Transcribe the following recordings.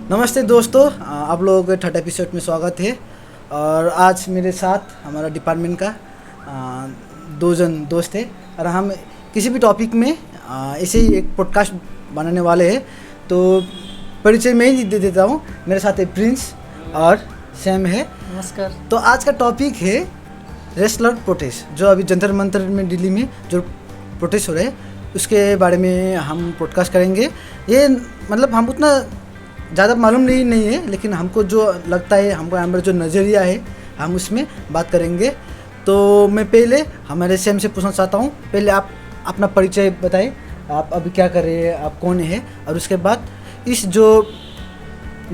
नमस्ते दोस्तों, आप लोगों के थर्ड एपिसोड में स्वागत है। और आज मेरे साथ हमारा डिपार्टमेंट का दो जन दोस्त है और हम किसी भी टॉपिक में ऐसे ही एक पॉडकास्ट बनाने वाले हैं। तो परिचय मैं ही दे देता हूँ। मेरे साथ है प्रिंस और सैम है। नमस्कार। तो आज का टॉपिक है रेसलर प्रोटेस्ट, जो अभी जंतर मंतर में दिल्ली में जो प्रोटेस्ट हो रहे हैं उसके बारे में हम पॉडकास्ट करेंगे। ये मतलब हम उतना ज़्यादा मालूम नहीं है, लेकिन हमको जो लगता है, हमको हमारा जो नज़रिया है, हम उसमें बात करेंगे। तो मैं पहले हमारे सैम से पूछना चाहता हूँ, पहले आप अपना परिचय बताएं, आप अभी क्या कर रहे हैं, आप कौन है, और उसके बाद इस जो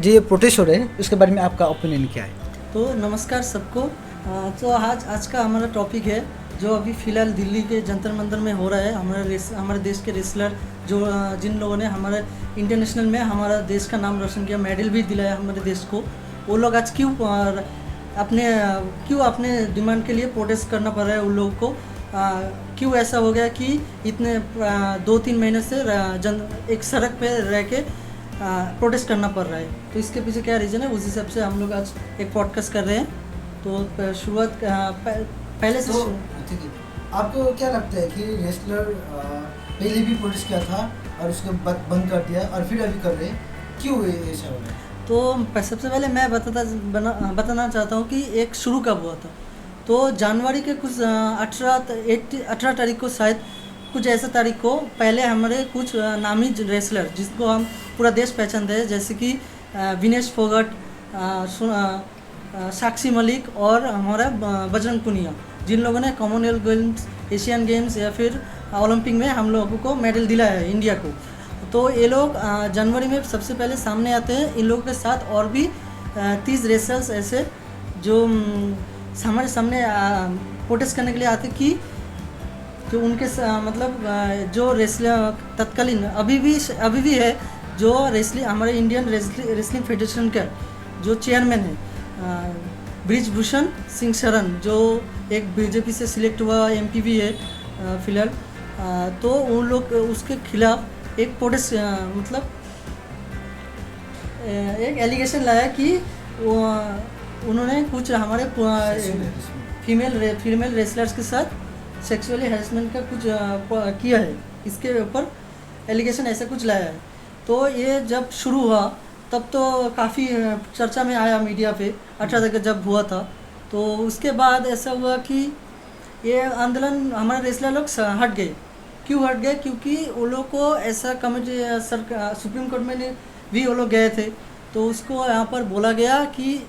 ये प्रोटेस्ट हो रहे हैं उसके बारे में आपका ओपिनियन क्या है। तो नमस्कार सबको। तो आज का हमारा टॉपिक है जो अभी फ़िलहाल दिल्ली के जंतर मंतर में हो रहा है। हमारे देश के रेसलर जो जिन लोगों ने हमारे इंटरनेशनल में हमारा देश का नाम रोशन किया, मेडल भी दिलाया हमारे देश को, वो लोग आज क्यों अपने डिमांड के लिए प्रोटेस्ट करना पड़ रहा है उन लोगों को। क्यों ऐसा हो गया कि इतने 2-3 महीने से एक सड़क पे रह के प्रोटेस्ट करना पड़ रहा है। तो इसके पीछे क्या रीज़न है, उस हिसाब से हम लोग आज एक पॉडकास्ट कर रहे हैं। तो शुरुआत पहले से ठीक है, आपको क्या लगता है कि रेसलर पहले भी प्रोटेस्ट किया था और उसके बाद बंद कर दिया और फिर अभी कर रहे हैं, क्यों ऐसा हो रहा है? तो सबसे पहले मैं बताना चाहता हूँ कि एक शुरू कब हुआ था। तो जनवरी के कुछ 18 तारीख को, शायद कुछ ऐसा तारीख को, पहले हमारे कुछ नामी रेसलर जिसको हम पूरा देश पहचानते हैं, जैसे कि विनेश फोगट, साक्षी मलिक और हमारा बजरंग पुनिया, जिन लोगों ने कॉमनवेल्थ गेम्स, एशियन गेम्स या फिर ओलंपिक में हम लोगों को मेडल दिलाया है इंडिया को। तो ये लोग जनवरी में सबसे पहले सामने आते हैं। इन लोगों के साथ और भी 30 रेसलर्स ऐसे जो हमारे सामने प्रोटेस्ट करने के लिए आते कि उनके मतलब जो रेसलर तत्कालीन अभी भी है, जो हमारे इंडियन रेसलिंग फेडरेशन का जो चेयरमैन है ब्रिजभूषण सिंह शरण, जो एक बीजेपी से सिलेक्ट हुआ एमपी भी है फिलहाल। तो उन लोग उसके खिलाफ एक प्रोटेस्ट मतलब एक एलिगेशन लाया कि उन्होंने कुछ हमारे फीमेल रेसलर्स के साथ सेक्सुअली हैरेसमेंट का कुछ किया है। इसके ऊपर एलिगेशन ऐसा कुछ लाया है। तो ये जब शुरू हुआ तब तो काफ़ी चर्चा में आया मीडिया पे, 18 तक जब हुआ था। तो उसके बाद ऐसा हुआ कि ये आंदोलन हमारे रेसलर लोग हट गए। क्यों हट गए? क्योंकि वो लोग को ऐसा कमेटी सुप्रीम कोर्ट में भी वो लोग गए थे, तो उसको यहाँ पर बोला गया कि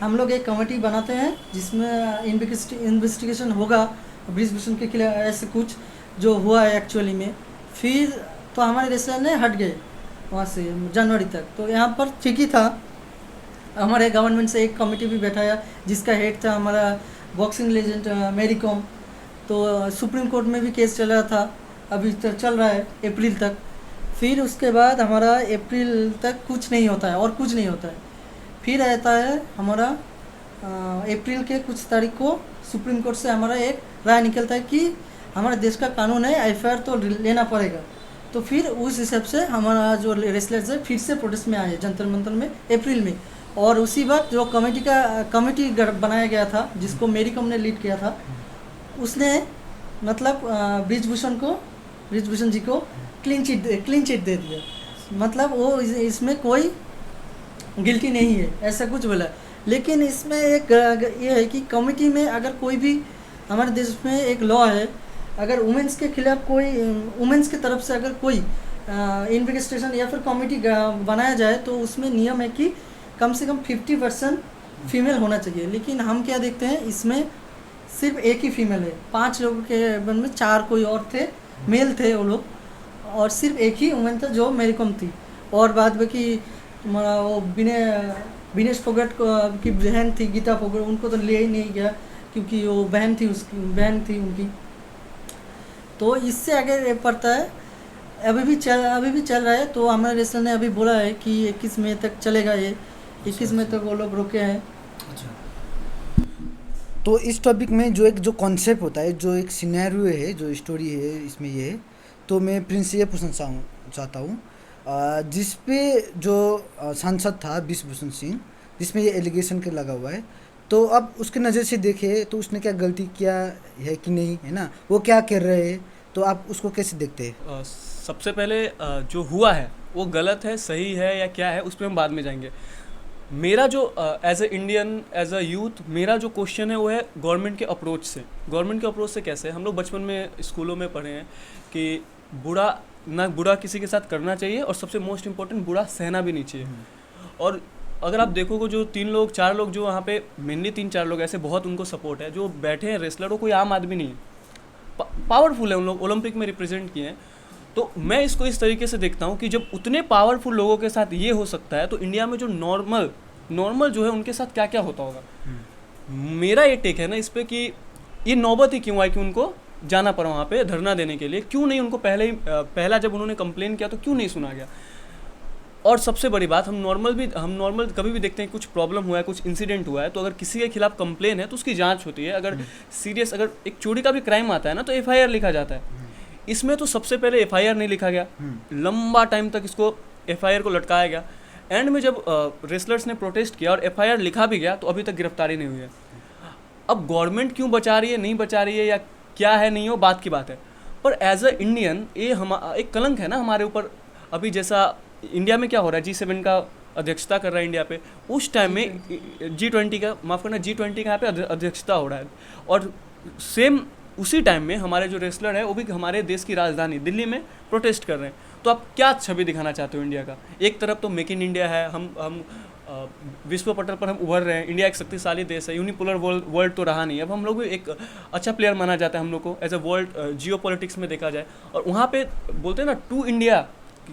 हम लोग एक कमेटी बनाते हैं जिसमें इन्वेस्टिगेशन होगा ब्रिजभूषण के खिलाफ, ऐसे कुछ जो हुआ है एक्चुअली में। फिर तो हमारे रेसलर ने हट गए वहाँ से जनवरी तक। तो यहाँ पर ठीक ही था, हमारे गवर्नमेंट से एक कमेटी भी बैठाया जिसका हेड था हमारा बॉक्सिंग लेजेंड मैरी कॉम। तो सुप्रीम कोर्ट में भी केस चल रहा था, अभी तक चल रहा है अप्रैल तक। फिर उसके बाद हमारा अप्रैल तक कुछ नहीं होता है और कुछ नहीं होता है। फिर आता है हमारा अप्रैल के कुछ तारीख को सुप्रीम कोर्ट से हमारा एक राय निकलता है कि हमारे देश का कानून है, एफआईआर तो लेना पड़ेगा। तो फिर उस हिसाब से हमारा जो रेसलर्स है फिर से प्रोटेस्ट में आए जंतर मंतर में अप्रैल में। और उसी वक्त जो कमेटी बनाया गया था जिसको मेरी कॉम ने लीड किया था, उसने मतलब ब्रिजभूषण जी को क्लीन चिट दे दिया। मतलब वो इसमें कोई गिल्टी नहीं है, ऐसा कुछ बोला। लेकिन इसमें एक ये है कि कमेटी में अगर कोई भी हमारे देश में एक लॉ है, अगर वुमेंस के खिलाफ कोई वुमेंस की तरफ से अगर कोई इन्वेस्टिगेशन या फिर कमेटी बनाया जाए तो उसमें नियम है कि कम से कम 50% फीमेल होना चाहिए। लेकिन हम क्या देखते हैं, इसमें सिर्फ एक ही फीमेल है। 5 लोगों के बन में 4 कोई और थे, मेल थे वो लोग, और सिर्फ एक ही वुमेन था जो मेरी कॉम थी। और बाद में कि तुम्हारा वो विनेश फोगट की बहन थी गीता फोगट, उनको तो ले ही नहीं गया क्योंकि वो बहन थी उनकी। तो इससे आगे पड़ता है, अभी भी चल रहा है। तो हमारे रेसलर ने अभी बोला है कि 21 मई तक चलेगा ये, 21 मई तक वो लोग रुके हैं। अच्छा, तो इस टॉपिक में जो कॉन्सेप्ट होता है, जो एक सिनेरियो है, जो स्टोरी है इसमें ये है। तो मैं प्रिंस से ये पूछना चाहता हूँ, जिस पे जो सांसद था बिश्वभूषण सिंह, जिसमें ये एलिगेशन के लगा हुआ है, तो अब उसके नज़र से देखे तो उसने क्या गलती किया है कि नहीं, है ना, वो क्या कर रहे हैं, तो आप उसको कैसे देखते हैं? सबसे पहले जो हुआ है वो गलत है, सही है या क्या है, उस पर हम बाद में जाएंगे। मेरा जो as a Indian, as a youth, मेरा जो क्वेश्चन है वो है गवर्नमेंट के अप्रोच से। गवर्नमेंट के अप्रोच से कैसे? हम लोग बचपन में स्कूलों में पढ़े हैं कि बुरा किसी के साथ करना चाहिए, और सबसे मोस्ट इम्पोर्टेंट, बुरा सहना भी नहीं चाहिए। और अगर आप देखोगे जो 3-4 लोग जो वहाँ पे, मेनली 3-4 लोग ऐसे बहुत उनको सपोर्ट है, जो बैठे हैं रेसलर, वो कोई आम आदमी नहीं है, पावरफुल है, उन लोग ओलंपिक में रिप्रेजेंट किए हैं। तो मैं इसको इस तरीके से देखता हूँ कि जब उतने पावरफुल लोगों के साथ ये हो सकता है, तो इंडिया में जो नॉर्मल जो है उनके साथ क्या क्या होता होगा। मेरा ये टेक है ना इस पर कि ये नौबत ही क्यों आई कि उनको जाना पड़ा वहाँ पे धरना देने के लिए। क्यों नहीं उनको पहला जब उन्होंने कंप्लेन किया तो क्यों नहीं सुना गया। और सबसे बड़ी बात, हम नॉर्मल कभी भी देखते हैं कुछ प्रॉब्लम हुआ है, कुछ इंसिडेंट हुआ है, तो अगर किसी के खिलाफ कंप्लेन है तो उसकी जांच होती है। अगर सीरियस, अगर एक चोरी का भी क्राइम आता है ना, तो एफआईआर लिखा जाता है। इसमें तो सबसे पहले एफआईआर नहीं लिखा गया, लंबा टाइम तक इसको एफआईआर को लटकाया गया। एंड में जब रेसलर्स ने प्रोटेस्ट किया और एफआईआर लिखा भी गया, तो अभी तक गिरफ्तारी नहीं हुई है। अब गवर्नमेंट क्यों बचा रही है, नहीं बचा रही है, या क्या है, नहीं हो, बात की बात है। पर एज अ इंडियन ये एक कलंक है ना हमारे ऊपर। अभी जैसा इंडिया में क्या हो रहा है, G7 का अध्यक्षता कर रहा है इंडिया पे, उस टाइम में G20 का, माफ़ करना, G20 का यहाँ पे अध्यक्षता हो रहा है। और सेम उसी टाइम में हमारे जो रेसलर है वो भी हमारे देश की राजधानी दिल्ली में प्रोटेस्ट कर रहे हैं। तो आप क्या छवि दिखाना चाहते हो इंडिया का? एक तरफ तो मेक इन इंडिया है, हम विश्व पटल पर हम उभर रहे हैं, इंडिया एक शक्तिशाली देश है, यूनिपोलर वर्ल्ड तो रहा नहीं, अब हम लोग भी एक अच्छा प्लेयर माना जाता है हम लोग को as a world geopolitics में देखा जाए। और वहाँ पे बोलते हैं ना टू इंडिया,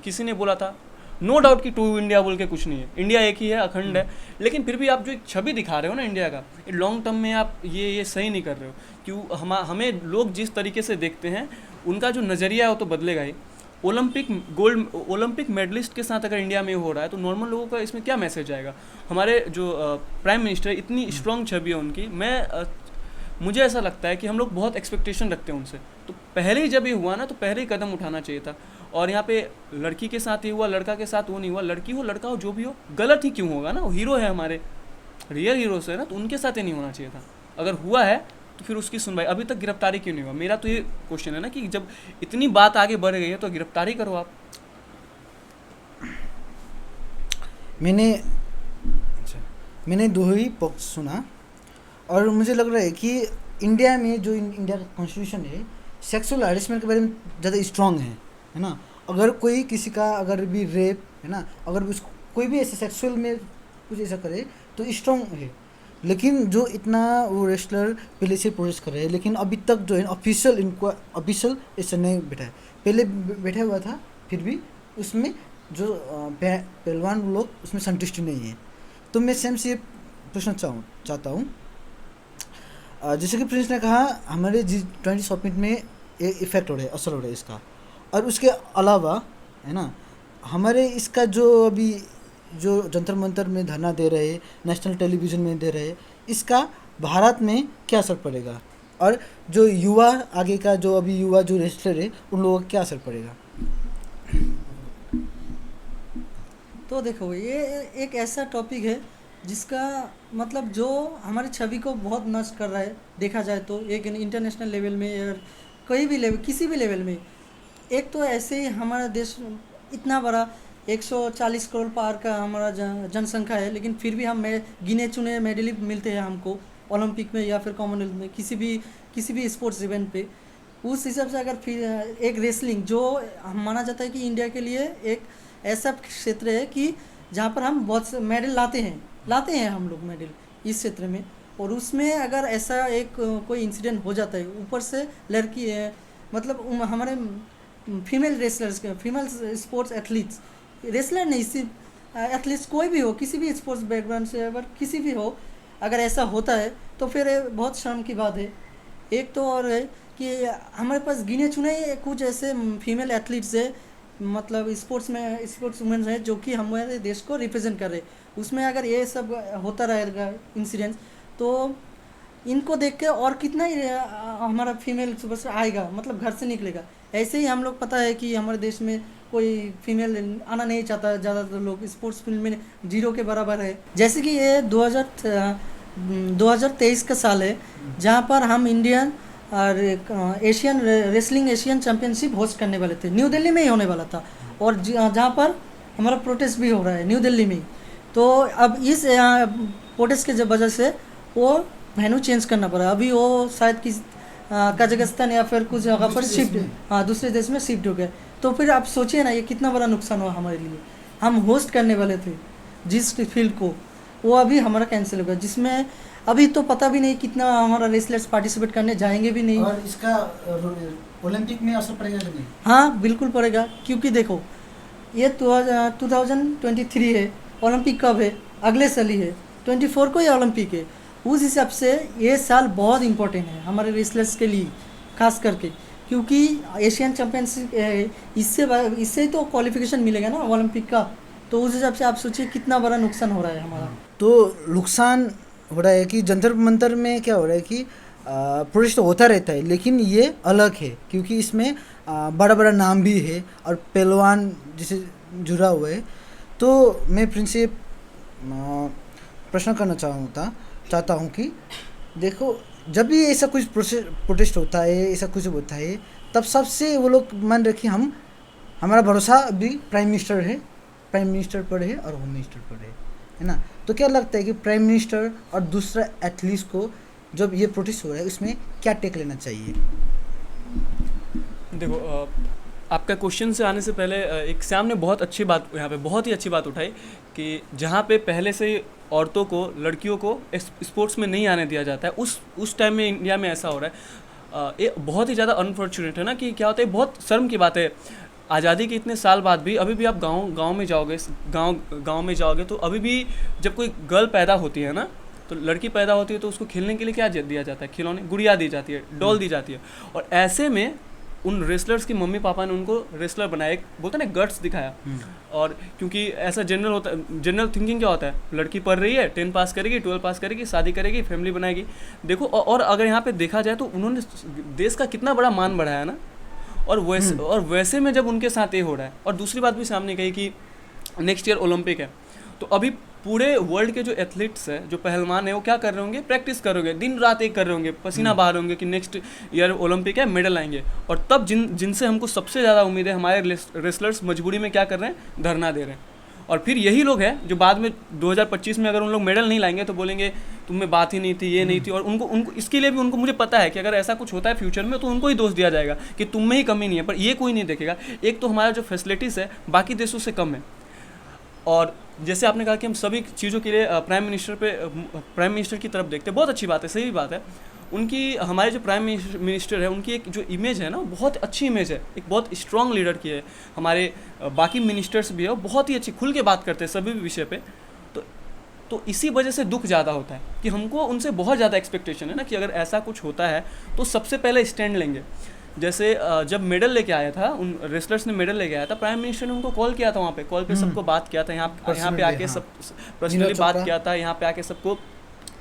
किसी ने बोला था, नो डाउट कि टू इंडिया बोल के कुछ नहीं है, इंडिया एक ही है, अखंड है। लेकिन फिर भी आप जो एक छवि दिखा रहे हो ना इंडिया का, लॉन्ग टर्म में आप ये सही नहीं कर रहे हो। क्यों हमें लोग जिस तरीके से देखते हैं, उनका जो नज़रिया है वो तो बदलेगा ही। ओलंपिक मेडलिस्ट के साथ अगर इंडिया में हो रहा है, तो नॉर्मल लोगों का इसमें क्या मैसेज आएगा? हमारे जो प्राइम मिनिस्टर, इतनी स्ट्रॉन्ग छवि है उनकी, मुझे ऐसा लगता है कि हम लोग बहुत एक्सपेक्टेशन रखते हैं उनसे। तो पहले ही जब ये हुआ ना, तो पहले ही कदम उठाना चाहिए था। और यहाँ पे लड़की के साथ ही हुआ, लड़का के साथ वो नहीं हुआ। लड़की हो लड़का हो जो भी हो, गलत ही क्यों होगा ना, वो हीरो है, हमारे रियल हीरोज है ना, तो उनके साथ ही नहीं होना चाहिए था। अगर हुआ है तो फिर उसकी सुनवाई, अभी तक गिरफ्तारी क्यों नहीं हुआ? मेरा तो ये क्वेश्चन है ना कि जब इतनी बात आगे बढ़ गई है तो गिरफ्तारी करो आप। मैंने दो ही पक्ष सुना, और मुझे लग रहा है कि इंडिया में जो इंडिया का कॉन्स्टिट्यूशन है, सेक्सुअल हरेसमेंट के बारे में ज़्यादा स्ट्रांग है ना। अगर कोई किसी का अगर भी रेप, है ना, अगर उसको कोई भी ऐसे सेक्सुअल में कुछ ऐसा करे तो स्ट्रांग है। लेकिन जो इतना वो रेसलर पहले से प्रोटेस्ट कर रहे हैं, लेकिन अभी तक जो है ऑफिशियल ऐसा नहीं बैठा है। पहले बैठा हुआ था, फिर भी उसमें जो पहलवान लोग उसमें संतुष्ट नहीं है। तो मैं सेम से पूछना चाहता हूँ, जैसे कि प्रिंस ने कहा, हमारे G20 समिट में ये इफेक्ट हो रहा है, असर हो रहा है इसका। और उसके अलावा, है ना, हमारे इसका जो अभी जो जंतर मंतर में धरना दे रहे हैं, नेशनल टेलीविज़न में दे रहे हैं, इसका भारत में क्या असर पड़ेगा? और जो युवा, आगे का जो अभी युवा जो रेसलर है, उन लोगों का क्या असर पड़ेगा? तो देखो, ये एक ऐसा टॉपिक है जिसका मतलब जो हमारी छवि को बहुत नष्ट कर रहा है, देखा जाए तो। एक इंटरनेशनल लेवल में या कोई भी लेवल, किसी भी लेवल में, एक तो ऐसे ही हमारा देश इतना बड़ा 140 करोड़ पार का हमारा जनसंख्या है, लेकिन फिर भी हम गिने चुने मेडल मिलते हैं हमको ओलंपिक में या फिर कॉमनवेल्थ में, किसी भी स्पोर्ट्स इवेंट पे। उस हिसाब से अगर फिर एक रेसलिंग जो माना जाता है कि इंडिया के लिए एक ऐसा क्षेत्र है कि जहाँ पर हम बहुत से मेडल लाते हैं हम लोग मेडल इस क्षेत्र में, और उसमें अगर ऐसा एक कोई इंसिडेंट हो जाता है, ऊपर से लड़की है, मतलब हमारे female wrestlers, female sports athletes, wrestler नहीं, सिर्फ एथलीट्स कोई भी हो, किसी भी स्पोर्ट्स बैकग्राउंड से अगर किसी भी हो, अगर ऐसा होता है तो फिर बहुत शर्म की बात है। एक तो और है कि हमारे पास गिने चुने कुछ ऐसे फीमेल एथलीट्स है, मतलब स्पोर्ट्स वुमेन है, जो कि हमारे देश को रिप्रेजेंट कर रहे। उसमें अगर ये सब होता रहेगा इंसिडेंट्स, तो इनको देख के और कितना ही हमारा फीमेल सुपरस्टार आएगा, मतलब घर से निकलेगा। ऐसे ही हम लोग, पता है कि हमारे देश में कोई फीमेल आना नहीं चाहता, ज़्यादातर लोग स्पोर्ट्स फील्ड में 0 के बराबर है। जैसे कि ये 2023 का साल है जहाँ पर हम इंडियन और Asian wrestling Asian championship host करने वाले थे, न्यू दिल्ली में ही होने वाला था, और जहाँ पर हमारा प्रोटेस्ट भी हो रहा है न्यू दिल्ली में। तो अब इस प्रोटेस्ट के वजह से वो वेन्यू चेंज करना पड़ा। अभी वो शायद किस कजाकिस्तान या फिर कुछ जगह पर शिफ्ट, हाँ दूसरे देश में शिफ्ट हो गए। तो फिर आप सोचिए ना, ये कितना बड़ा नुकसान हुआ हमारे लिए। हम होस्ट करने वाले थे जिस फील्ड को, वो अभी हमारा कैंसिल हो गया, जिसमें अभी तो पता भी नहीं कितना हमारा रेसलर्स पार्टिसिपेट करने जाएंगे भी नहीं। और इसका ओलंपिक में असर पड़ेगा कि नहीं? हाँ बिल्कुल पड़ेगा, क्योंकि देखो ये 2023 है, ओलंपिक कब है? अगले साल ही है, 24 को ये ओलंपिक है। उस हिसाब से ये साल बहुत इम्पोर्टेंट है हमारे रेसलर्स के लिए खास करके, क्योंकि एशियन चैम्पियनशिप इससे ही तो क्वालिफिकेशन मिलेगा ना ओलंपिक का। तो उस हिसाब से आप सोचिए कितना बड़ा नुकसान हो रहा है हमारा। तो नुकसान हो रहा है कि जंतर मंतर में क्या हो रहा है कि प्रोटेस्ट होता रहता है, लेकिन ये अलग है क्योंकि इसमें बड़ा बड़ा नाम भी है और पहलवान जिसे जुड़ा हुआ है। तो मैं प्रिंस से प्रश्न करना चाहता हूँ कि देखो, जब भी ऐसा कुछ प्रोटेस्ट होता है, ऐसा कुछ होता है, तब सबसे वो लोग मान रखिए हमारा भरोसा अभी प्राइम मिनिस्टर पर है और होम मिनिस्टर पर है ना। तो क्या लगता है कि प्राइम मिनिस्टर और दूसरा एथलीट को जब ये प्रोटेस्ट हो रहा है उसमें क्या टेक लेना चाहिए? देखो, आपका क्वेश्चन से आने से पहले एक श्याम ने बहुत अच्छी बात यहाँ पे बहुत ही अच्छी बात उठाई कि जहाँ पे पहले से ही औरतों को, लड़कियों को स्पोर्ट्स में नहीं आने दिया जाता है, उस टाइम में इंडिया में ऐसा हो रहा है। ये बहुत ही ज़्यादा अनफॉर्चुनेट है ना कि क्या होता है, बहुत शर्म की बात है। आज़ादी के इतने साल बाद भी अभी भी आप गांव में जाओगे तो अभी भी जब कोई गर्ल पैदा होती है ना, तो लड़की पैदा होती है तो उसको खेलने के लिए क्या दिया जाता है? खिलौने, गुड़िया दी जाती है, डॉल दी जाती है। और ऐसे में उन रेसलर्स की मम्मी पापा ने उनको रेसलर बनाया, एक बोलते हैं ना गट्स दिखाया। और क्योंकि ऐसा जनरल थिंकिंग क्या होता है, लड़की पढ़ रही है, 10 पास करेगी, 12 पास करेगी, शादी करेगी, फैमिली बनाएगी। देखो, और अगर यहाँ पे देखा जाए तो उन्होंने देश का कितना बड़ा मान बढ़ाया ना। और वैसे में जब उनके साथ ये हो रहा है, और दूसरी बात भी सामने कही कि नेक्स्ट ईयर ओलंपिक है, तो अभी पूरे वर्ल्ड के जो एथलीट्स हैं, जो पहलवान हैं, वो क्या कर रहे होंगे? प्रैक्टिस कर रहे होंगे, दिन रात एक कर रहे होंगे, पसीना बहा रहे होंगे कि नेक्स्ट ईयर ओलंपिक है, मेडल आएंगे। और तब जिनसे हमको सबसे ज़्यादा उम्मीद है, हमारे रेसलर्स मजबूरी में क्या कर रहे हैं? धरना दे रहे हैं। और फिर यही लोग हैं जो बाद में 2025 में अगर उन लोग मेडल नहीं लाएंगे तो बोलेंगे तुम में बात ही नहीं थी, ये नहीं थी। और उनको इसके लिए भी मुझे पता है कि अगर ऐसा कुछ होता है फ्यूचर में तो उनको ही दोष दिया जाएगा कि तुम में ही कमी नहीं है। पर ये कोई नहीं देखेगा। एक तो हमारा जो फैसिलिटीज़ है बाकी देशों से कम है। और जैसे आपने कहा कि हम सभी चीज़ों के लिए प्राइम मिनिस्टर की तरफ देखते हैं, बहुत अच्छी बात है, सही बात है। उनकी, हमारे जो प्राइम मिनिस्टर है, उनकी एक जो इमेज है ना, बहुत अच्छी इमेज है, एक बहुत स्ट्रॉन्ग लीडर की है। हमारे बाकी मिनिस्टर्स भी है, वो बहुत ही अच्छी खुल के बात करते हैं सभी विषय पे। तो इसी वजह से दुख ज़्यादा होता है कि हमको उनसे बहुत ज़्यादा एक्सपेक्टेशन है ना कि अगर ऐसा कुछ होता है तो सबसे पहले स्टैंड लेंगे। जैसे जब मेडल लेके आया था, उन रेसलर्स ने मेडल लेके आया था, प्राइम मिनिस्टर ने उनको कॉल किया था, वहाँ पे कॉल पे सबको बात किया था, यहाँ पे आके सब पर्सनली बात किया था, यहाँ पे आके सबको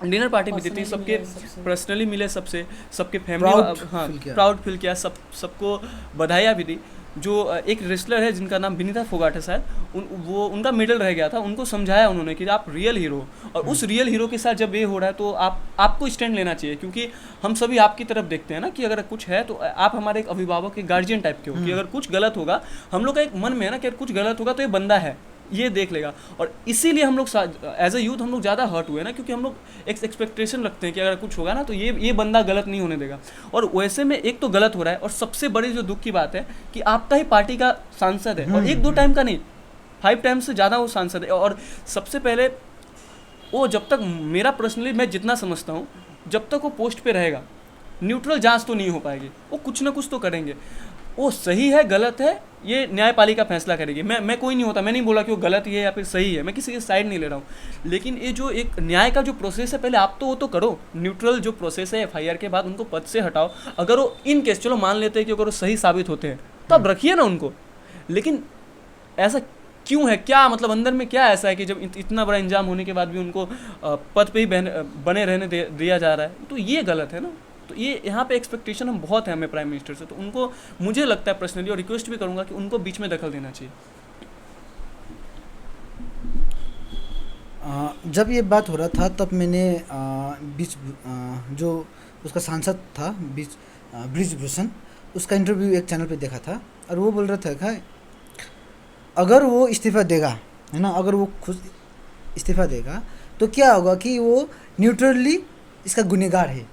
डिनर पार्टी भी दी थी, सबके पर्सनली मिले, सबके फैमिली, हाँ प्राउड फील किया, सबको बधाइयाँ भी दी। जो एक रेसलर है जिनका नाम विनीता फोगाट है शायद, वो उनका मेडल रह गया था, उनको समझाया उन्होंने कि आप रियल हीरो। और उस रियल हीरो के साथ जब ये हो रहा है तो आपको स्टैंड लेना चाहिए, क्योंकि हम सभी आपकी तरफ देखते हैं ना कि अगर कुछ है तो आप हमारे एक अभिभावक, एक गार्जियन टाइप के हो कि अगर कुछ गलत होगा, हम लोग का एक मन में है ना कि अगर कुछ गलत होगा तो ये बंदा है, ये देख लेगा। और इसीलिए हम लोग एज अ यूथ हम लोग ज़्यादा हर्ट हुए ना, क्योंकि हम लोग एक एक्सपेक्टेशन रखते हैं कि अगर कुछ होगा ना तो ये बंदा गलत नहीं होने देगा। और वैसे में एक तो गलत हो रहा है, और सबसे बड़ी जो दुख की बात है कि आपका ही पार्टी का सांसद है, और 1-2 टाइम का नहीं, 5 टाइम से ज़्यादा वो सांसद है। और सबसे पहले वो, जब तक मेरा पर्सनली मैं जितना समझता हूँ, जब तक वो पोस्ट पे रहेगा, न्यूट्रल जांच तो नहीं हो पाएगी। वो कुछ ना कुछ तो करेंगे, वो सही है गलत है ये न्यायपालिका फैसला करेगी। मैं कोई नहीं होता, मैं नहीं बोला कि वो गलत ही है या फिर सही है, मैं किसी की साइड नहीं ले रहा हूँ। लेकिन ये जो एक न्याय का जो प्रोसेस है, पहले आप तो वो तो करो, न्यूट्रल जो प्रोसेस है, FIR के बाद उनको पद से हटाओ। अगर वो इन केस, चलो मान लेते हैं कि अगर वो सही साबित होते हैं तो आप रखिए ना उनको। लेकिन ऐसा क्यों है? क्या मतलब अंदर में क्या ऐसा है कि जब इतना बड़ा इंजाम होने के बाद भी उनको पद पे ही बने रहने दिया जा रहा है? तो ये गलत है ना। तो ये यहाँ पे एक्सपेक्टेशन हम बहुत है हमें प्राइम मिनिस्टर से, तो उनको मुझे लगता है पर्सनली, और रिक्वेस्ट भी करूँगा कि उनको बीच में दखल देना चाहिए। जब ये बात हो रहा था तब मैंने जो उसका सांसद था ब्रिजभूषण, उसका इंटरव्यू एक चैनल पे देखा था, और वो बोल रहा था कि अगर वो इस्तीफ़ा देगा, है ना, अगर वो खुद इस्तीफ़ा देगा तो क्या होगा कि वो न्यूट्रली इसका गुनहगार है,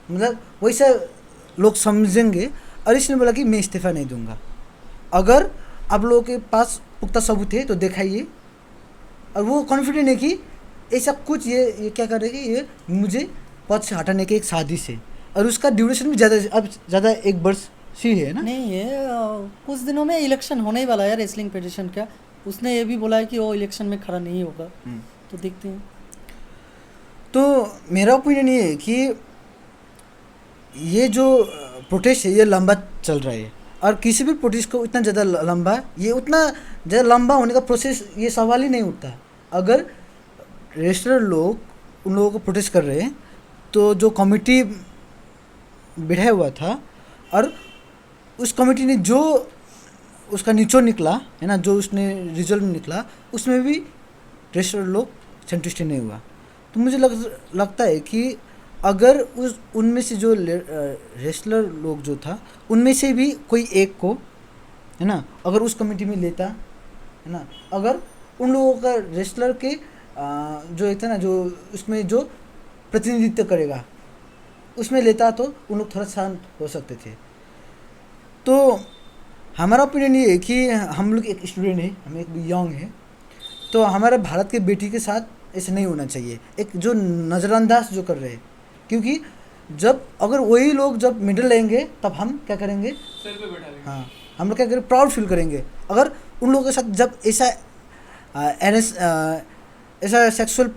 मतलब वैसा लोग समझेंगे। और इसने बोला कि मैं इस्तीफ़ा नहीं दूंगा, अगर आप लोगों के पास पुख्ता सबूत है तो दिखाइए। और वो कॉन्फिडेंट है कि ऐसा कुछ ये क्या करेगी, ये मुझे पद से हटाने की एक साजिश है, और उसका ड्यूरेशन भी ज़्यादा 1 वर्ष सी है ना। नहीं है, कुछ दिनों में इलेक्शन होने ही वाला है रेसलिंग फेडरेशन का। उसने ये भी बोला है कि वो इलेक्शन में खड़ा नहीं होगा, तो देखते हैं। तो मेरा ओपिनियन ये है कि ये जो प्रोटेस्ट है ये लंबा चल रहा है, और किसी भी प्रोटेस्ट को इतना ज़्यादा लंबा, ये उतना ज़्यादा लंबा होने का प्रोसेस ये सवाल ही नहीं उठता। अगर रेस्लर लोग उन लोगों को प्रोटेस्ट कर रहे हैं तो जो कमेटी बिठाया हुआ था और उस कमेटी ने जो उसका निचोड़ निकला है ना, जो उसने रिजल्ट निकला, उसमें भी रेस्लर लोग संतुष्ट नहीं हुआ। तो मुझे लगता है कि अगर उनमें से जो रेस्लर लोग जो था उनमें से भी कोई एक को, है ना, अगर उस कमेटी में लेता, है ना, अगर उन लोगों का रेस्लर के जो एक था ना, जो उसमें जो प्रतिनिधित्व करेगा उसमें लेता तो उन लोग थोड़ा शांत हो सकते थे। तो हमारा ओपिनियन ये है कि हम लोग एक स्टूडेंट है, हम एक यंग है, तो हमारे भारत के बेटी के साथ ऐसे नहीं होना चाहिए, एक जो नज़रअंदाज जो कर रहे हैं। क्योंकि जब अगर वही लोग जब मेडल लेंगे तब हम क्या करेंगे, सिर पे बैठा लेंगे। हाँ, हम लोग क्या करेंगे, प्राउड फील करेंगे। अगर उन लोगों के साथ जब ऐसा सेक्सुअल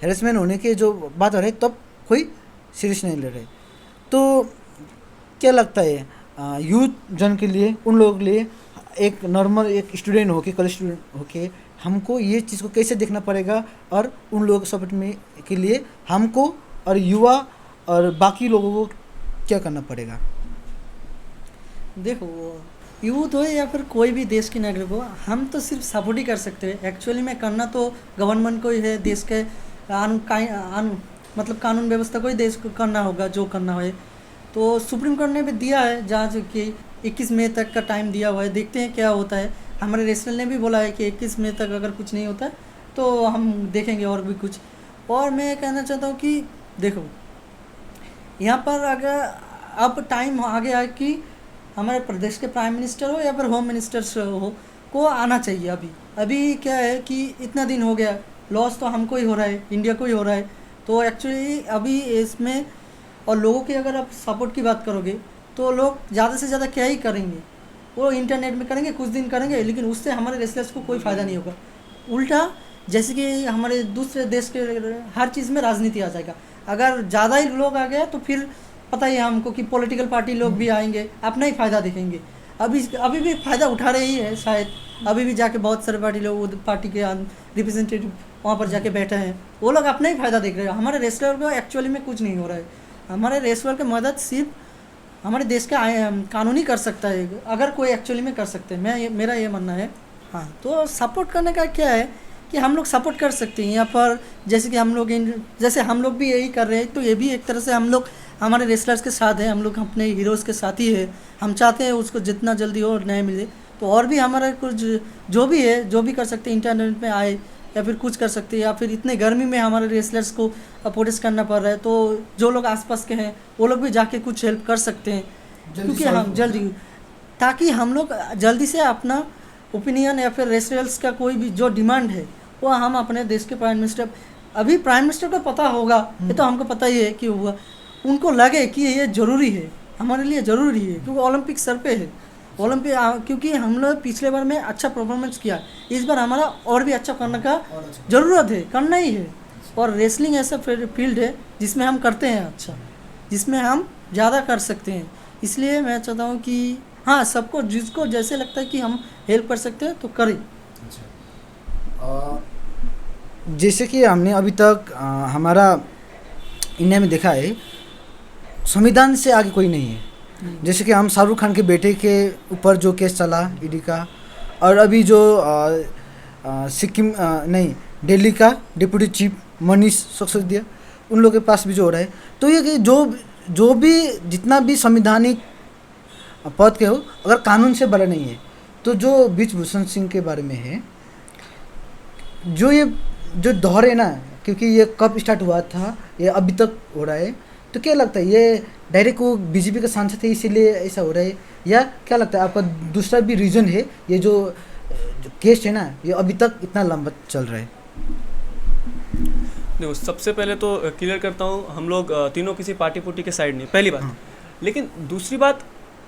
हेरेसमेंट होने के जो बात हो रही है तब कोई सीरियस नहीं ले रहे। तो क्या लगता है यूथ जन के लिए, उन लोगों के लिए, एक नॉर्मल एक स्टूडेंट हो के, कॉलेज स्टूडेंट हो के, हमको ये चीज़ को कैसे देखना पड़ेगा, और उन लोगों के सपोर्ट में के लिए हमको और युवा और बाकी लोगों को क्या करना पड़ेगा? देखो, यूथ हो या फिर कोई भी देश के नागरिक हो, हम तो सिर्फ सपोर्ट ही कर सकते हैं। एक्चुअली में करना तो गवर्नमेंट को ही है, देश के मतलब कानून व्यवस्था को ही देश को करना होगा जो करना है। तो सुप्रीम कोर्ट ने भी दिया है जांच कि 21 मई तक का टाइम दिया हुआ है, देखते हैं क्या होता है। हमारे रेस्लर ने भी बोला है कि 21 मई तक अगर कुछ नहीं होता तो हम देखेंगे और भी कुछ। और मैं कहना चाहता हूँ कि देखो, यहाँ पर अगर अब टाइम आ गया है कि हमारे प्रदेश के प्राइम मिनिस्टर हो या फिर होम मिनिस्टर हो को आना चाहिए। अभी क्या है कि इतना दिन हो गया, लॉस तो हमको ही हो रहा है, इंडिया को ही हो रहा है। तो एक्चुअली अभी इसमें, और लोगों की अगर आप सपोर्ट की बात करोगे तो लोग ज़्यादा से ज़्यादा क्या ही करेंगे, वो इंटरनेट में करेंगे, कुछ दिन करेंगे, लेकिन उससे हमारे रेसलर्स को कोई फ़ायदा नहीं होगा। उल्टा जैसे कि हमारे दूसरे देश के हर चीज़ में राजनीति आ जाएगा। अगर ज़्यादा ही लोग आ गए तो फिर पता ही है हमको कि पॉलिटिकल पार्टी लोग भी आएंगे, अपना ही फ़ायदा देखेंगे। अभी भी फ़ायदा उठा रहे ही है शायद, अभी भी जाके बहुत सारे पार्टी लोग, पार्टी के रिप्रेजेंटेटिव वहाँ पर जाके बैठे हैं, वो लोग अपना ही फ़ायदा देख रहे हैं। हमारे रेसलर को एक्चुअली में कुछ नहीं हो रहा है। हमारे रेसलर की मदद सिर्फ हमारे देश का कानून ही कर सकता है, अगर कोई एक्चुअली में कर सकते हैं। मेरा ये मानना है। हाँ, तो सपोर्ट करने का क्या है कि हम लोग सपोर्ट कर सकते हैं यहाँ पर, जैसे कि हम लोग भी यही कर रहे हैं। तो ये भी एक तरह से हम लोग हमारे रेसलर्स के साथ हैं, हम लोग अपने हीरोज़ के साथ ही है। हम चाहते हैं उसको जितना जल्दी हो न्याय मिले। तो और भी हमारा कुछ जो भी है, जो भी कर सकते हैं, इंटरनेट में आए या फिर कुछ कर सकते हैं, या फिर इतने गर्मी में हमारे रेसलर्स को प्रोटेस्ट करना पड़ रहा है, तो जो लोग आसपास के हैं वो लोग भी जाके कुछ हेल्प कर सकते हैं, क्योंकि हम जल्दी, ताकि हम लोग जल्दी से अपना ओपिनियन या फिर रेसलर्स का कोई भी जो डिमांड है वो हम अपने देश के प्राइम मिनिस्टर, अभी प्राइम मिनिस्टर को पता होगा, ये तो हमको पता ही है कि हुआ, उनको लगे कि ये ज़रूरी है, हमारे लिए ज़रूरी है, क्योंकि ओलंपिक सर पे है। क्योंकि हम लोग पिछले बार में अच्छा परफॉर्मेंस किया, इस बार हमारा और भी अच्छा करने का ज़रूरत है, करना ही है। और रेसलिंग ऐसा फील्ड है जिसमें हम करते हैं अच्छा, जिसमें हम ज़्यादा कर सकते हैं। इसलिए मैं चाहता हूँ कि हाँ, सबको जिसको जैसे लगता है कि हम हेल्प कर सकते हैं तो करें। जैसे कि हमने अभी तक हमारा इंडिया में देखा है संविधान से आगे कोई नहीं है। जैसे कि हम शाहरुख खान के बेटे के ऊपर जो केस चला ईडी का, और अभी जो सिक्किम नहीं दिल्ली का डिप्टी चीफ मनीष सिसोदिया, उन लोगों के पास भी जो हो रहा है, तो ये कि जो भी जितना भी संवैधानिक पद के हो, अगर कानून से बड़ा नहीं है, तो जो ब्रिजभूषण सिंह के बारे में है, जो ये जो दौर है ना, क्योंकि ये कब स्टार्ट हुआ था, ये अभी तक हो रहा है, तो क्या लगता है ये डायरेक्ट वो बीजेपी का सांसद है इसीलिए ऐसा हो रहा है, या क्या लगता है आपका दूसरा भी रीज़न है, ये जो केस है ना, ये अभी तक इतना लंबा चल रहा है? देखो, सबसे पहले तो क्लियर करता हूँ, हम लोग तीनों किसी पार्टी पुर्टी के साइड नहीं, पहली बात। लेकिन दूसरी बात,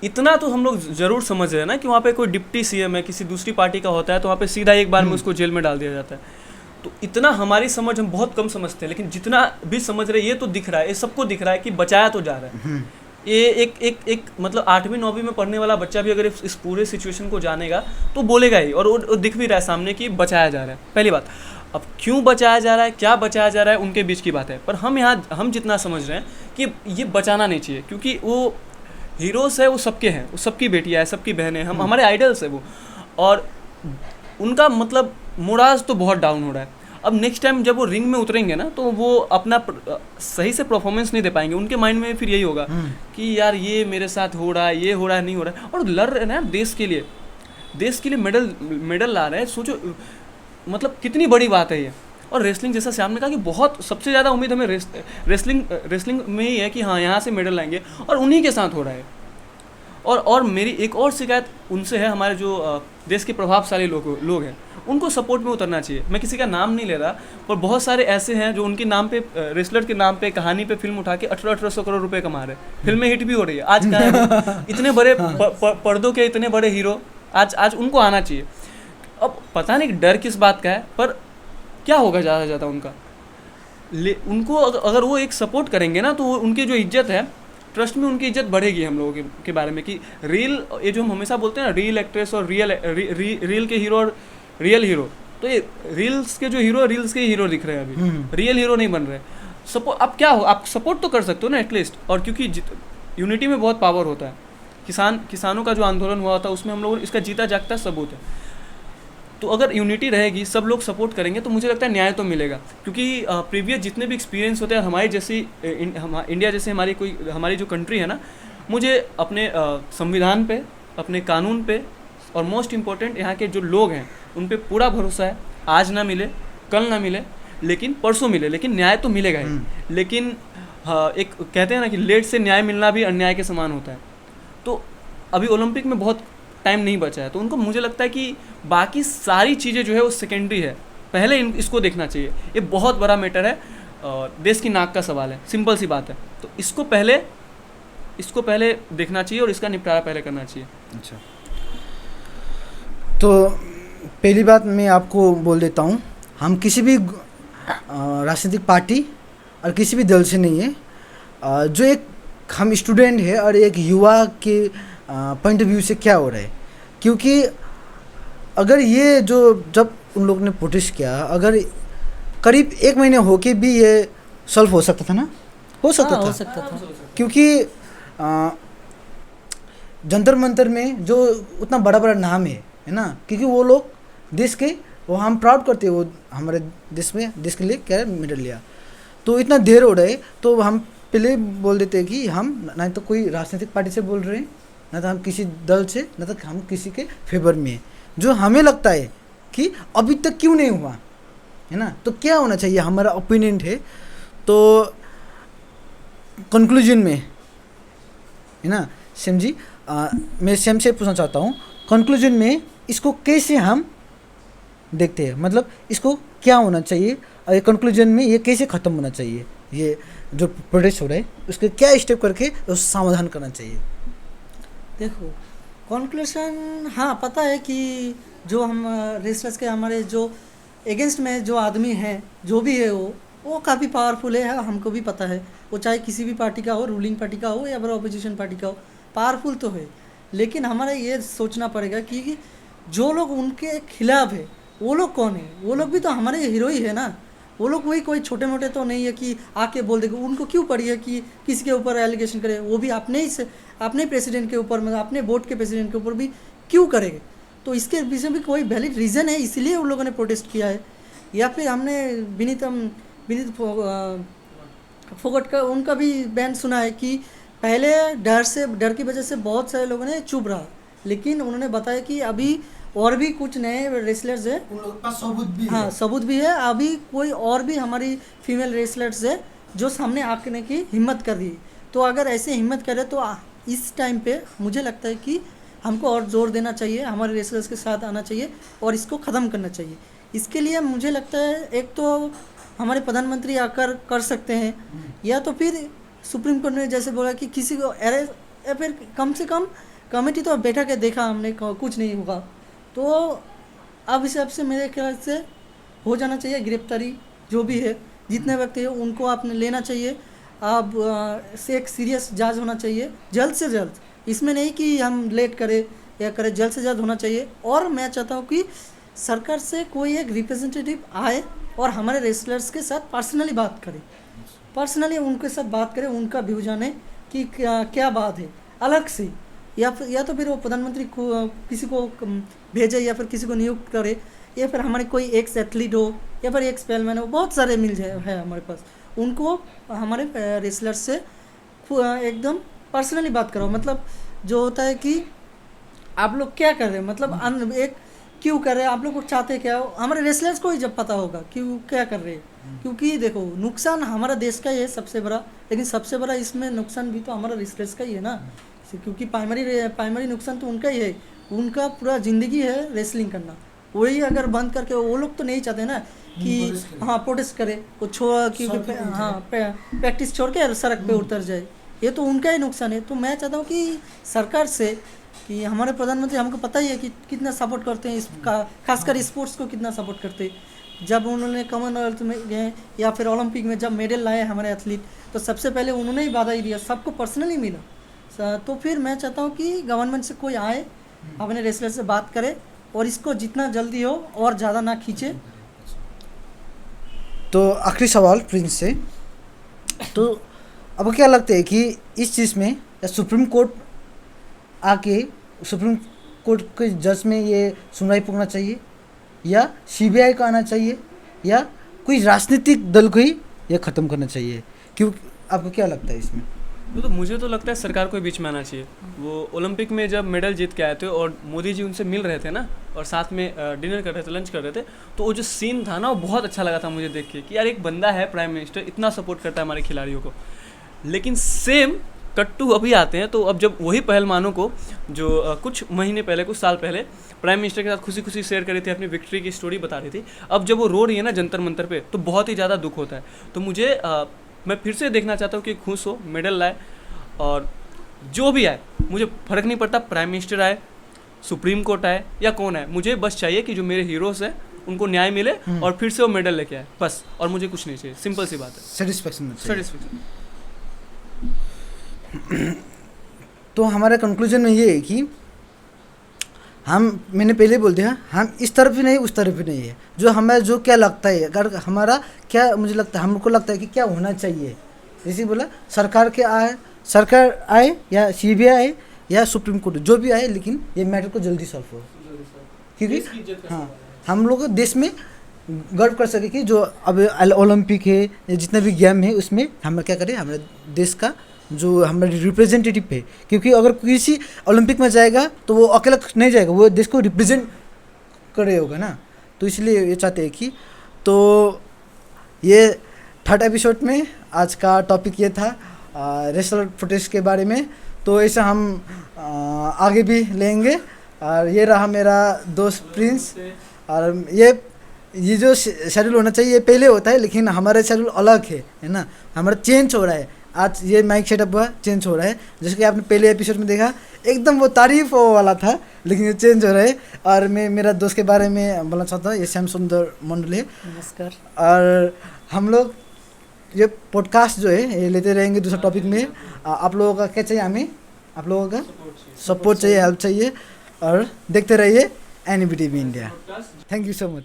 इतना तो हम लोग ज़रूर समझ रहे हैं ना कि वहाँ पे कोई डिप्टी सीएम है, किसी दूसरी पार्टी का होता है, तो वहाँ पे सीधा एक बार में उसको जेल में डाल दिया जाता है। तो इतना हमारी समझ हम बहुत कम समझते हैं, लेकिन जितना भी समझ रहे हैं, ये तो दिख रहा है, ये सबको दिख रहा है कि बचाया तो जा रहा है। ये एक मतलब 8वीं 9वीं में पढ़ने वाला बच्चा भी अगर इस पूरे सिचुएशन को जानेगा तो बोलेगा ही, और वो दिख भी रहा है सामने कि बचाया जा रहा है। पहली बात, अब क्यों बचाया जा रहा है, क्या बचाया जा रहा है, उनके बीच की बात है। पर हम जितना समझ रहे हैं कि ये बचाना नहीं चाहिए, क्योंकि वो हीरोज़ है, वो सबके हैं, वो सबकी बेटियाँ है, सबकी बहनें, हम हमारे आइडल्स है वो, और उनका मतलब मोराज तो बहुत डाउन हो रहा है। अब नेक्स्ट टाइम जब वो रिंग में उतरेंगे ना, तो वो अपना सही से परफॉर्मेंस नहीं दे पाएंगे। उनके माइंड में फिर यही होगा कि यार ये मेरे साथ हो रहा है, ये हो रहा है, नहीं हो रहा है, और लड़ रहे हैं ना देश के लिए मेडल ला रहे हैं। सोचो मतलब कितनी बड़ी बात है ये। और रेसलिंग, जैसा श्याम ने कहा कि बहुत सबसे ज़्यादा उम्मीद हमें रेसलिंग में ही है कि हाँ यहाँ से मेडल लाएंगे, और उन्हीं के साथ हो रहा है। और मेरी एक और शिकायत उनसे है, हमारे जो देश के प्रभावशाली लोग हैं, उनको सपोर्ट में उतरना चाहिए। मैं किसी का नाम नहीं ले रहा, पर बहुत सारे ऐसे हैं जो उनके नाम पे, रेसलर के नाम पे, कहानी पे फिल्म उठा के 1800 करोड़ रुपए कमा रहे हैं। फिल्में हिट भी हो रही है। आज का है इतने बड़े पर्दों के इतने बड़े हीरो, आज उनको आना चाहिए। अब पता नहीं डर किस बात का है, पर क्या होगा ज़्यादा से ज़्यादा उनको अगर वो एक सपोर्ट करेंगे ना, तो उनकी जो इज्जत है, ट्रस्ट में उनकी इज्जत बढ़ेगी हम लोगों के बारे में, कि रियल, ये जो हम हमेशा बोलते हैं ना, रियल एक्ट्रेस और रियल के हीरो और रियल हीरो, तो ये रील्स के जो हीरो, रील्स के हीरो दिख रहे हैं अभी, रियल हीरो नहीं बन रहे। सपोर्ट, अब क्या हो, आप सपोर्ट तो कर सकते हो ना एटलीस्ट। और क्योंकि यूनिटी में बहुत पावर होता है। किसानों का जो आंदोलन हुआ था, उसमें हम लोगों ने इसका जीता जागता सबूत है। तो अगर यूनिटी रहेगी, सब लोग सपोर्ट करेंगे, तो मुझे लगता है न्याय तो मिलेगा। क्योंकि प्रीवियस जितने भी एक्सपीरियंस होते हैं हमारी जैसी, इंडिया जैसे हमारी जो कंट्री है ना, मुझे अपने संविधान पे, अपने कानून पे, और मोस्ट इम्पोर्टेंट यहाँ के जो लोग हैं उन पे पूरा भरोसा है। आज ना मिले, कल ना मिले, लेकिन परसों मिले, लेकिन न्याय तो मिलेगा ही। लेकिन हाँ, एक कहते हैं ना कि लेट से न्याय मिलना भी अन्याय के समान होता है। तो अभी ओलंपिक में बहुत टाइम नहीं बचा है, तो उनको, मुझे लगता है कि बाकी सारी चीज़ें जो है वो सेकेंडरी है, पहले इसको देखना चाहिए। ये बहुत बड़ा मैटर है, देश की नाक का सवाल है, सिंपल सी बात है। तो इसको पहले देखना चाहिए और इसका निपटारा पहले करना चाहिए। अच्छा, तो पहली बात मैं आपको बोल देता हूँ, हम किसी भी राजनीतिक पार्टी और किसी भी दल से नहीं है। जो एक हम स्टूडेंट है और एक युवा के पॉइंट ऑफ व्यू से क्या हो रहा है, क्योंकि अगर ये जो जब उन लोगों ने प्रोटेस्ट किया, अगर करीब 1 महीने होके भी ये सॉल्व हो सकता था ना, हो सकता था। क्योंकि जंतर मंतर में जो उतना बड़ा नाम है ना, क्योंकि वो लोग देश के, वो हम प्राउड करते हैं, वो हमारे देश के लिए क्या मेडल लिया। तो इतना देर हो रहा है, तो हम पहले बोल देते हैं कि हम ना तो कोई राजनीतिक पार्टी से बोल रहे हैं, ना तो हम किसी दल से, ना तो हम किसी के फेवर में हैं। जो हमें लगता है कि अभी तक क्यों नहीं हुआ है ना, तो क्या होना चाहिए, हमारा ओपिनियन है। तो कंक्लूजन में है ना श्याम जी, मैं श्याम से पूछना चाहता हूँ, कंक्लूजन में इसको कैसे हम देखते हैं, मतलब इसको क्या होना चाहिए, और ये कंक्लूजन में ये कैसे ख़त्म होना चाहिए, ये जो प्रोटेस्ट हो रहा है उसके क्या स्टेप करके उस समाधान करना चाहिए? देखो, कंक्लूजन, हाँ पता है कि जो हम रेसलर्स के, हमारे जो एगेंस्ट में जो आदमी हैं, जो भी है वो काफ़ी पावरफुल है, हमको भी पता है। वो चाहे किसी भी पार्टी का हो, रूलिंग पार्टी का हो या फिर अपोजिशन पार्टी का हो, पावरफुल तो है। लेकिन हमारा ये सोचना पड़ेगा कि जो लोग उनके खिलाफ है वो लोग कौन है। वो लोग भी तो हमारे हीरो ही है ना। वो लोग वही कोई छोटे मोटे तो नहीं है कि आके बोल देंगे। उनको क्यों पड़ी है कि किसी के ऊपर एलिगेशन करे, वो भी अपने प्रेसिडेंट के ऊपर, मतलब अपने बोर्ड के प्रेसिडेंट के ऊपर भी क्यों करेंगे। तो इसके पीछे भी कोई वैलिड रीज़न है, इसीलिए उन लोगों ने प्रोटेस्ट किया है। या फिर हमने विनीत फोगट का उनका भी बयान सुना है कि पहले डर की वजह से बहुत सारे लोगों ने चुप रहा, लेकिन उन्होंने बताया कि अभी और भी कुछ नए रेसलर्स है, उन लोगों के पास सबूत भी है। हाँ सबूत भी है। अभी कोई और भी हमारी फीमेल रेसलर्स है जो सामने आने की हिम्मत कर रही है। तो अगर ऐसे हिम्मत करे तो इस टाइम पे मुझे लगता है कि हमको और जोर देना चाहिए, हमारे रेसलर्स के साथ आना चाहिए और इसको ख़त्म करना चाहिए। इसके लिए मुझे लगता है एक तो हमारे प्रधानमंत्री आकर कर सकते हैं, या तो फिर सुप्रीम कोर्ट ने जैसे बोला कि किसी को अरेस्ट, या फिर कम से कम कमेटी तो बैठा के देखा हमने, कुछ नहीं होगा। तो अब हिसाब से मेरे ख्याल से हो जाना चाहिए गिरफ्तारी, जो भी है जितने व्यक्ति है उनको आपने लेना चाहिए। अब से एक सीरियस जांच होना चाहिए जल्द से जल्द, इसमें नहीं कि हम लेट करें या करें, जल्द से जल्द होना चाहिए। और मैं चाहता हूँ कि सरकार से कोई एक रिप्रेजेंटेटिव आए और हमारे रेसलर्स के साथ पर्सनली बात करे, पर्सनली उनके साथ बात करें, उनका व्यू जाने कि क्या बात है अलग से, या तो फिर वो प्रधानमंत्री को किसी को भेजे या फिर किसी को नियुक्त करे, या फिर हमारे कोई एक्स एथलीट हो या फिर एक्स स्पेलमैन हो, बहुत सारे मिल जाए है हमारे पास, उनको हमारे रेसलर्स से एकदम पर्सनली बात करो। मतलब जो होता है कि आप लोग क्या कर रहे हैं, मतलब एक क्यों कर रहे हैं, आप लोग को चाहते क्या हो, हमारे रेसलर्स को ही जब पता होगा क्यों क्या कर रहे हैं। क्योंकि देखो नुकसान हमारा देश का ही है सबसे बड़ा, लेकिन सबसे बड़ा इसमें नुकसान भी तो हमारा रेसलर्स का ही है ना, क्योंकि प्राइमरी नुकसान तो उनका ही है, उनका पूरा ज़िंदगी है रेसलिंग करना। वही अगर बंद करके, वो लोग तो नहीं चाहते ना कि हाँ प्रोटेस्ट करे, वो छोड़ कि हाँ प्रैक्टिस छोड़ के सड़क पे उतर जाए, ये तो उनका ही नुकसान है। तो मैं चाहता हूँ कि सरकार से, कि हमारे प्रधानमंत्री हमको पता ही है कि कितना सपोर्ट करते हैं इसका, खासकर स्पोर्ट्स को कितना सपोर्ट करते हैं। जब उन्होंने कॉमनवेल्थ में गए या फिर ओलंपिक में जब मेडल लाए हमारे एथलीट, तो सबसे पहले उन्होंने ही बधाई दिया, सबको पर्सनली मिला। तो फिर मैं चाहता हूँ कि गवर्नमेंट से कोई आए, अपने रेसलर से बात करे और इसको जितना जल्दी हो और ज़्यादा ना खींचे। तो आखिरी सवाल प्रिंस से, तो आपको क्या लगता है कि इस चीज़ में या सुप्रीम कोर्ट आके सुप्रीम कोर्ट के जज में ये सुनवाई पकड़ना चाहिए, या सीबीआई को आना चाहिए, या कोई राजनीतिक दल को ही ये ख़त्म करना चाहिए? क्यों, आपको क्या लगता है इसमें? तो मुझे तो लगता है सरकार को बीच में आना चाहिए। वो ओलंपिक में जब मेडल जीत के आए थे और मोदी जी उनसे मिल रहे थे ना, और साथ में डिनर कर रहे थे, लंच कर रहे थे, तो वो जो सीन था ना वो बहुत अच्छा लगा था मुझे देख के कि यार एक बंदा है प्राइम मिनिस्टर, इतना सपोर्ट करता है हमारे खिलाड़ियों को। लेकिन सेम कट्टू अभी आते हैं, तो अब जब वही पहलवानों को जो कुछ महीने पहले, कुछ साल पहले प्राइम मिनिस्टर के साथ खुशी खुशी शेयर कर रही थी, अपनी विक्ट्री की स्टोरी बता रही थी, अब जब वो रो रही है ना जंतर मंतर पे, तो बहुत ही ज़्यादा दुख होता है। तो मुझे मैं फिर से देखना चाहता हूँ कि खुश हो, मेडल लाए, और जो भी आए मुझे फ़र्क नहीं पड़ता, प्राइम मिनिस्टर आए, सुप्रीम कोर्ट आए या कौन आए, मुझे बस चाहिए कि जो मेरे हीरोज़ हैं उनको न्याय मिले और फिर से वो मेडल लेके आए, बस। और मुझे कुछ नहीं चाहिए, सिंपल सी बात है, सेटिस्फेक्शन। तो हमारा कंक्लूजन में ये है कि मैंने पहले बोल दिया, हम इस तरफ ही नहीं उस तरफ ही नहीं है, जो हमें जो क्या लगता है, अगर हमारा क्या, मुझे लगता है, हमको लगता है कि क्या होना चाहिए, जैसे बोला सरकार आए या सीबीआई आए या सुप्रीम कोर्ट, जो भी आए, लेकिन ये मैटर को जल्दी सॉल्व हो, क्योंकि हाँ हम लोग देश में गर्व कर सके कि जो अब ओलंपिक है या जितना भी गेम है उसमें हम क्या करें, हमारे देश का जो हमारे रिप्रेजेंटेटिव है, क्योंकि अगर किसी ओलंपिक में जाएगा तो वो अकेला नहीं जाएगा, वो देश को रिप्रेजेंट करे होगा ना। तो इसलिए ये चाहते हैं कि, तो ये 3rd एपिसोड में आज का टॉपिक ये था रेसलर प्रोटेस्ट के बारे में। तो ऐसा हम आगे भी लेंगे। और ये रहा मेरा दोस्त प्रिंस, और ये जो शेड्यूल होना चाहिए ये पहले होता है, लेकिन हमारा शेड्यूल अलग है ना, हमारा चेंज हो रहा है। आज ये माइक सेटअप हुआ, चेंज हो रहा है, जैसे कि आपने पहले एपिसोड में देखा, एकदम वो तारीफ वाला था, लेकिन ये चेंज हो रहा है। और मैं मेरा दोस्त के बारे में बोलना चाहता हूँ, ये श्याम सुंदर मंडल है। नमस्कार। और हम लोग ये पॉडकास्ट जो है ये लेते रहेंगे दूसरा टॉपिक में। आप लोगों का क्या चाहिए, हमें आप लोगों का सपोर्ट चाहिए, हेल्प चाहिए, और देखते रहिए NBTV India. Thank you so much.